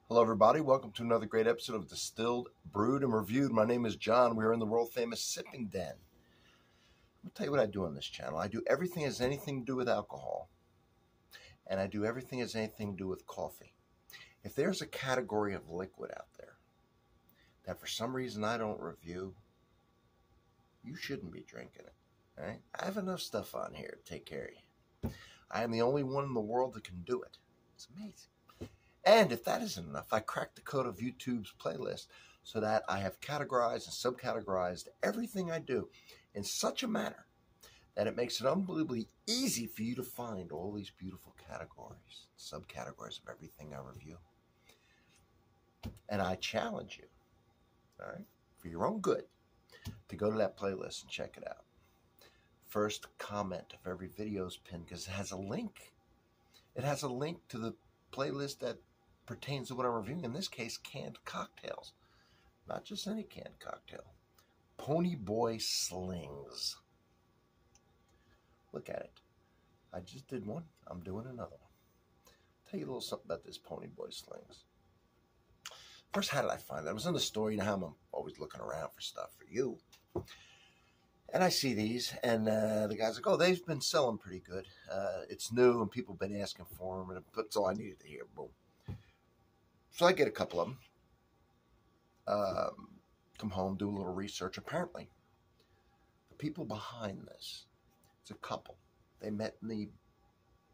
Hello everybody, welcome to another great episode of Distilled, Brewed, and Reviewed. My name is John. We are in the world famous Sipping Den. I'll tell you what I do on this channel. I do everything that has anything to do with alcohol, and I do everything that has anything to do with coffee. If there's a category of liquid out there that for some reason I don't review, you shouldn't be drinking it. All right? I have enough stuff on here to take care of you. I am the only one in the world that can do it. It's amazing. And if that isn't enough, I cracked the code of YouTube's playlist so that I have categorized and subcategorized everything I do in such a manner that it makes it unbelievably easy for you to find all these beautiful categories, subcategories of everything I review. And I challenge you, all right, for your own good, to go to that playlist and check it out. First comment of every video is pinned because it has a link. It has a link to the playlist that pertains to what I'm reviewing, in this case, canned cocktails. Not just any canned cocktail. Ponyboy Slings. Look at it. I just did one. I'm doing another one. Tell you a little something about this Ponyboy Slings. First, how did I find it? I was in the store. You know how I'm always looking around for stuff for you. And I see these, and the guy's like, oh, they've been selling pretty good. It's new, and people have been asking for them, and that's all I needed to hear. Boom. So I get a couple of them, come home, do a little research. Apparently, the people behind this, it's a couple. They met in the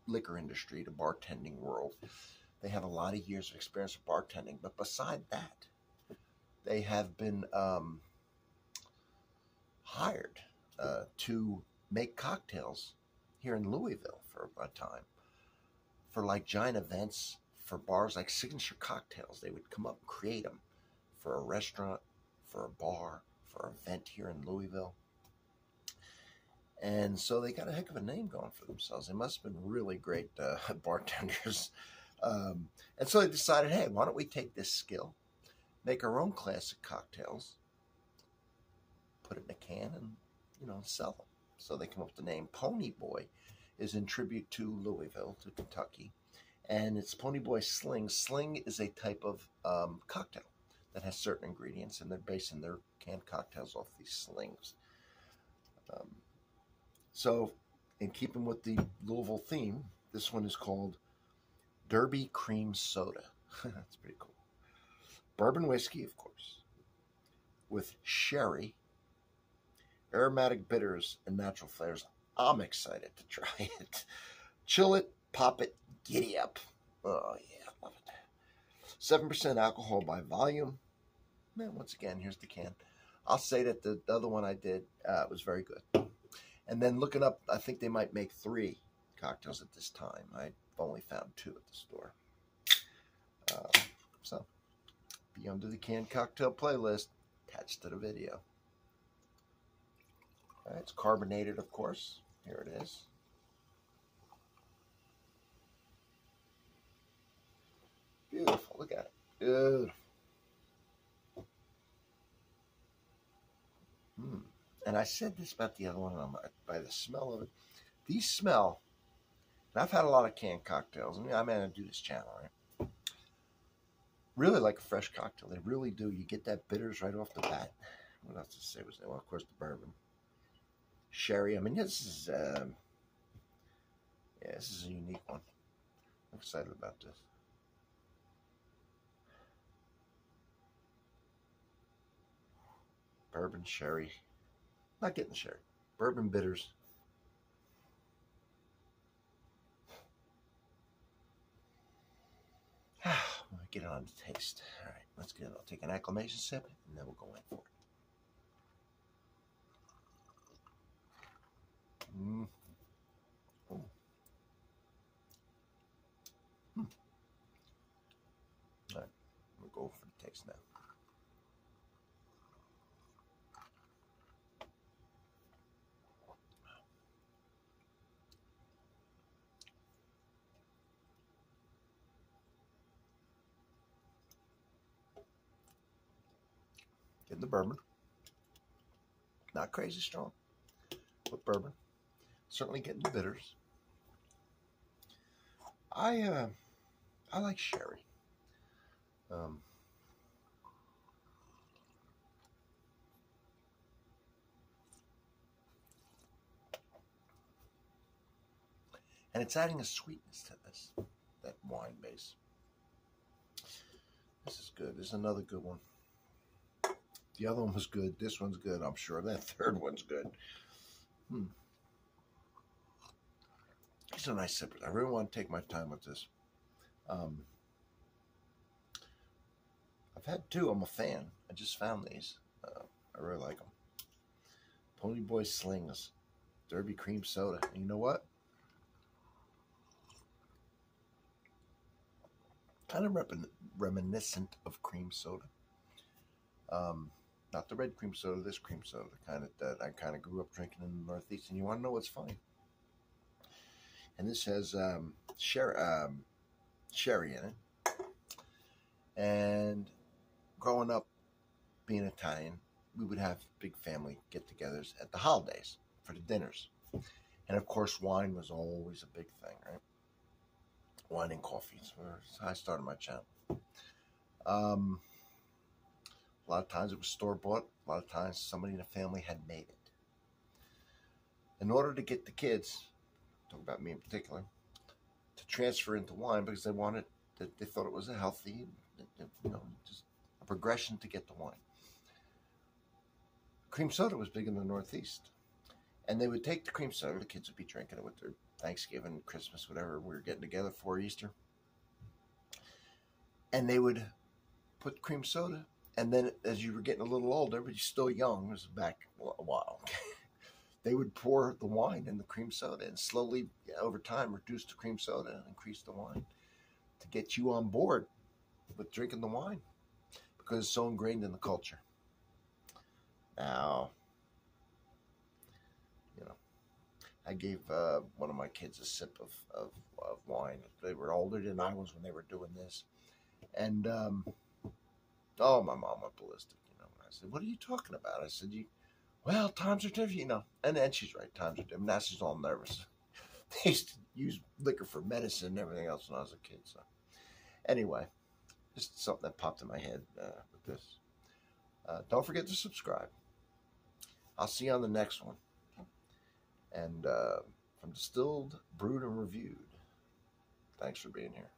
liquor industry, the bartending world. They have a lot of years of experience with bartending, but beside that, they have been hired to make cocktails here in Louisville for a time, for like giant events, for bars, like signature cocktails. They would come up and create them for a restaurant, for a bar, for an event here in Louisville. And so they got a heck of a name going for themselves. They must have been really great bartenders. And so they decided, hey, why don't we take this skill, make our own classic cocktails, put it in a can, and, you know, sell them. So they come up with the name Ponyboy, is in tribute to Louisville, to Kentucky. And it's Ponyboy Slings. Sling is a type of cocktail that has certain ingredients, and they're basing their canned cocktails off these slings. So in keeping with the Louisville theme, this one is called Derby Cream Soda. That's pretty cool. Bourbon whiskey, of course, with sherry, aromatic bitters, and natural flavors. I'm excited to try it. Chill it, pop it, giddy up. Oh, yeah, love it. 7% alcohol by volume. Man, once again, here's the can. I'll say that the other one I did was very good. And then looking up, I think they might make 3 cocktails at this time. I've only found 2 at the store. So, be under the canned cocktail playlist attached to the video. All right, it's carbonated, of course. Here it is. Beautiful. Look at it. Beautiful. And I said this about the other one, by the smell of it. These smell, and I've had a lot of canned cocktails. I mean, I'm going to do this channel, right? Really like a fresh cocktail. They really do. You get that bitters right off the bat. What else to say was there? Well, of course, the bourbon. Sherry. I mean, this is, this is a unique one. I'm excited about this. Bourbon, sherry. Not getting the sherry. Bourbon bitters. I'm going to get it on the taste. All right, let's get it. I'll take an acclimation sip, and then we'll go in for it. All right, we'll go for the taste now. Getting the bourbon. Not crazy strong, but bourbon. Certainly getting the bitters. I like sherry. Um, and it's adding a sweetness to this, that wine base. This is good. This is another good one. The other one was good. This one's good, I'm sure. That third one's good. These are nice sippers. I really want to take my time with this. I've had two. I'm a fan. I just found these. I really like them. Ponyboy Slings. Derby cream soda. And you know what? Kind of reminiscent of cream soda. Not the red cream soda, this cream soda, the kind that I kind of grew up drinking in the Northeast. And you want to know what's funny? And this has sherry in it. And growing up, being Italian, we would have big family get-togethers at the holidays for the dinners. And of course, wine was always a big thing, right? Wine and coffee. That's how I started my channel. A lot of times it was store-bought. A lot of times somebody in the family had made it. In order to get the kids, talk about me in particular, to transfer into wine because they wanted, they thought it was a healthy, just a progression to get the wine. Cream soda was big in the Northeast. And they would take the cream soda, the kids would be drinking it with their Thanksgiving, Christmas, whatever we were getting together for, Easter. And they would put cream soda, and then as you were getting a little older, but you're still young, this was back a while, they would pour the wine in the cream soda and slowly, over time, reduce the cream soda and increase the wine to get you on board with drinking the wine because it's so ingrained in the culture. Now, I gave one of my kids a sip of wine. They were older than I was when they were doing this. And, oh, my mom went ballistic, And I said, what are you talking about? I said, well, times are different, And then she's right, times are different. Now she's all nervous. They used to use liquor for medicine and everything else when I was a kid. So anyway, just something that popped in my head with this. Don't forget to subscribe. I'll see you on the next one. And from Distilled, Brewed, and Reviewed, thanks for being here.